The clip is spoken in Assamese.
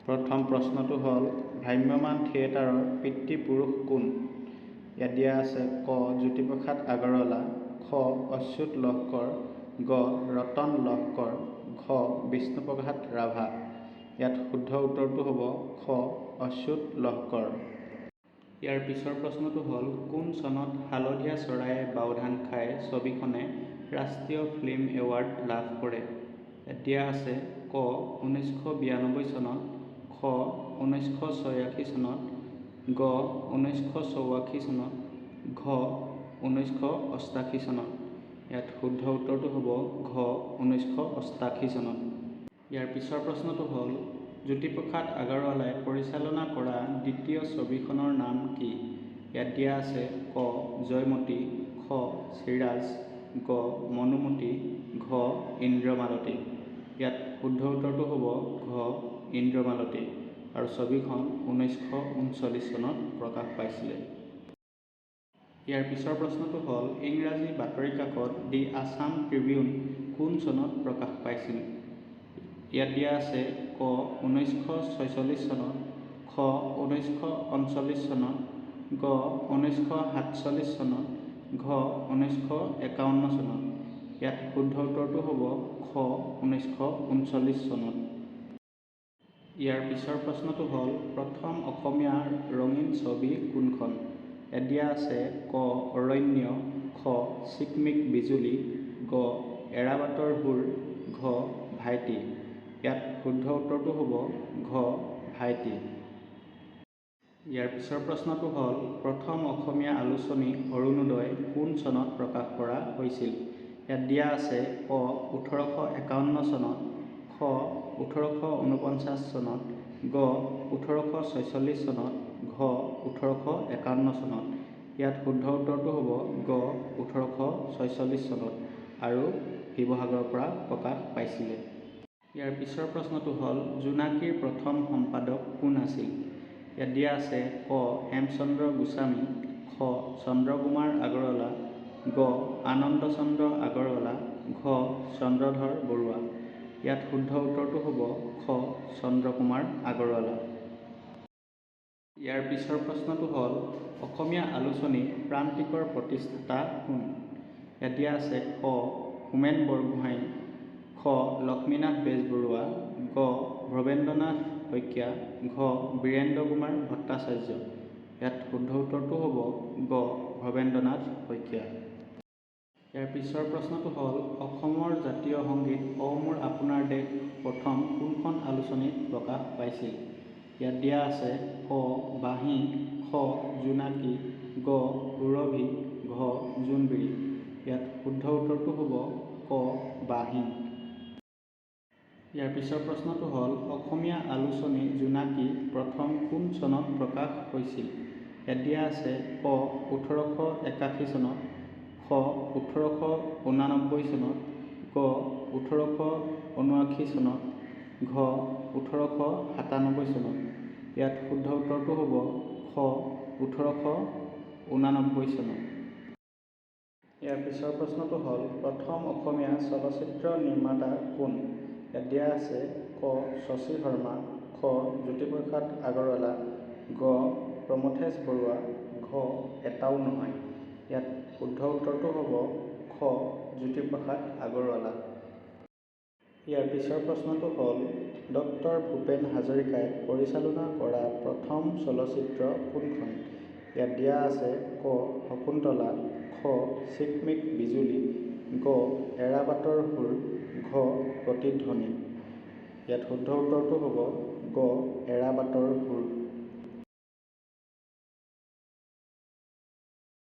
প্ৰথম প্ৰশ্নটো হ'ল ভ্ৰাম্যমাণ থিয়েটাৰৰ পিতৃপুৰুষ কোন? ইয়াত দিয়া আছে ক. জ্যোতিপ্ৰসাদ আগৰৱালা, খ. অচ্যুত লহকৰ, গ. ৰতন লহকৰ, ঘ. বিষ্ণুপ্ৰসাদ ৰাভা। ইয়াত শুদ্ধ উত্তৰটো হ'ব খ. অচ্যুত লহকৰ। ইয়াৰ পিছৰ প্ৰশ্নটো হ'ল কোন চনত হালধীয়া চৰায়ে বাওধান খায় ছবিখনে ৰাষ্ট্ৰীয় ফিল্ম এৱাৰ্ড লাভ কৰে? ইয়াত দিয়া আছে ক. 1992 চনত, খ. 1986 চনত, গ. 1984 চনত, ঘ. 1988 চনত। ইয়াত শুদ্ধ উত্তৰটো হ'ব ঘ. 1988 চনত। ইয়াৰ পিছৰ প্ৰশ্নটো হ'ল জ্যোতিপ্ৰসাদ আগৰৱালাই পৰিচালনা কৰা দ্বিতীয় ছবিখনৰ নাম কি? ইয়াত দিয়া আছে ক. জয়মতী, খ. চিৰাজ, গ. মনুমতী, ঘ. ইন্দ্ৰমালতী। ইয়াত শুদ্ধ উত্তৰটো হ'ব ঘ. ইন্দ্ৰমালতী আৰু ছবিখন 1939 চনত প্ৰকাশ পাইছিলে। ইয়াৰ পিছৰ প্ৰশ্নটো হ'ল ইংৰাজী বাতৰি কাকত দি আছাম ট্ৰিবিউন কোন চনত প্ৰকাশ পাইছিল? ইয়াত দিয়া আছে ক. 1946 চনত, খ. 1939 চনত, গ. 1947 চনত, ঘ. 1951 চনত। ইয়াত শুদ্ধ উত্তৰটো হ'ব খ. 1939 চনত। ইয়াৰ পিছৰ প্ৰশ্নটো হ'ল প্ৰথম অসমীয়া ৰঙীন ছবি কোনখন? ইয়াত দিয়া আছে ক. অৰণ্য, খ. চিকমিক বিজুলী, গ. এৰাবাটৰ সুৰ, ঘ. ভাইটি। ইয়াত শুদ্ধ উত্তৰটো হ'ব ঘ. ভাইটি। ইয়াৰ পিছৰ প্ৰশ্নটো হ'ল প্ৰথম অসমীয়া আলোচনী অৰুণোদয় কোন চনত প্ৰকাশ কৰা হৈছিল? ইয়াত দিয়া আছে ক. 1851 চনত, খ. 1849 চনত, গ. 1846 চনত, ঘ. 1851 চনত। ইয়াত শুদ্ধ উত্তৰটো হ'ব গ. 1846 চনত আৰু শিৱসাগৰৰ পৰা প্ৰকাশ পাইছিলে। ইয়াৰ পিছৰ প্ৰশ্নটো হ'ল জোনাকীৰ প্ৰথম সম্পাদক কোন আছিল? ইয়াত দিয়া আছে ক. হেমচন্দ্ৰ গোস্বামী, খ. চন্দ্ৰকুমাৰ আগৰৱালা, গ. আনন্দচন্দ্ৰ আগৰৱালা, ঘ. চন্দ্ৰধৰ বৰুৱা। ইয়াত শুদ্ধ উত্তৰটো হ'ব খ. চন্দ্ৰকুমাৰ আগৰৱালা। ইয়াৰ পিছৰ প্ৰশ্নটো হ'ল অসমীয়া আলোচনী প্ৰান্তিকৰ প্ৰতিষ্ঠাতা কোন? ইয়াত দিয়া আছে ক. হোমেন বৰগোহাঁই, খ. লক্ষ্মীনাথ বেজবৰুৱা, গ. ভৱেন্দ্ৰনাথ শইকীয়া, ঘ. বীৰেন্দ্ৰ কুমাৰ ভট্টাচাৰ্য। ইয়াত শুদ্ধ উত্তৰটো হ'ব গ. ভৱেন্দ্ৰনাথ শইকীয়া। ইয়াৰ পিছৰ প্ৰশ্নটো হ'ল অসমৰ জাতীয় সংগীত অ মোৰ আপোনাৰ দেশ প্ৰথম কোনখন আলোচনীত প্ৰকাশ পাইছিল? ইয়াত দিয়া আছে ক. বাঁহী, খ. জোনাকী, গ. সুৰভি, ঘ. জোনবিৰি। ইয়াত শুদ্ধ উত্তৰটো হ'ব ক. বাঁহী। ইয়াৰ পিছৰ প্ৰশ্নটো হ'ল অসমীয়া আলোচনী জোনাকী প্ৰথম কোন চনত প্ৰকাশ হৈছিল? ইয়াত দিয়া আছে ক. 1881 চনত, খ. 1889 চনত, গ. 1879 চনত, ঘ. 1897 চনত। ইয়াত শুদ্ধ উত্তৰটো হ'ব খ. 1889 চনত। ইয়াৰ পিছৰ প্ৰশ্নটো হ'ল প্ৰথম অসমীয়া চলচ্চিত্ৰ নিৰ্মাতা কোন? ইয়াত দিয়া আছে ক. শশী শৰ্মা, খ. জ্যোতিপ্ৰসাদ আগৰৱালা, গ. প্ৰমথেশ বৰুৱা, ঘ. এটাও নহয়। ইয়াত শুদ্ধ উত্তৰটো হ'ব খ. জ্যোতিপ্ৰসাদ আগৰৱালা। ইয়াৰ পিছৰ প্ৰশ্নটো হ'ল ডক্টৰ ভূপেন হাজৰিকাই পৰিচালনা কৰা প্ৰথম চলচ্চিত্ৰ কোনখন? ইয়াত দিয়া আছে ক. শকুন্তলা, খ. চিকমিক বিজুলী, গ. এৰাবাটৰ সুৰ, ঘ. প্ৰতিধ্বনি। ইয়াত শুদ্ধ উত্তৰটো হ'ব গ. এৰাবাটৰ সুৰ।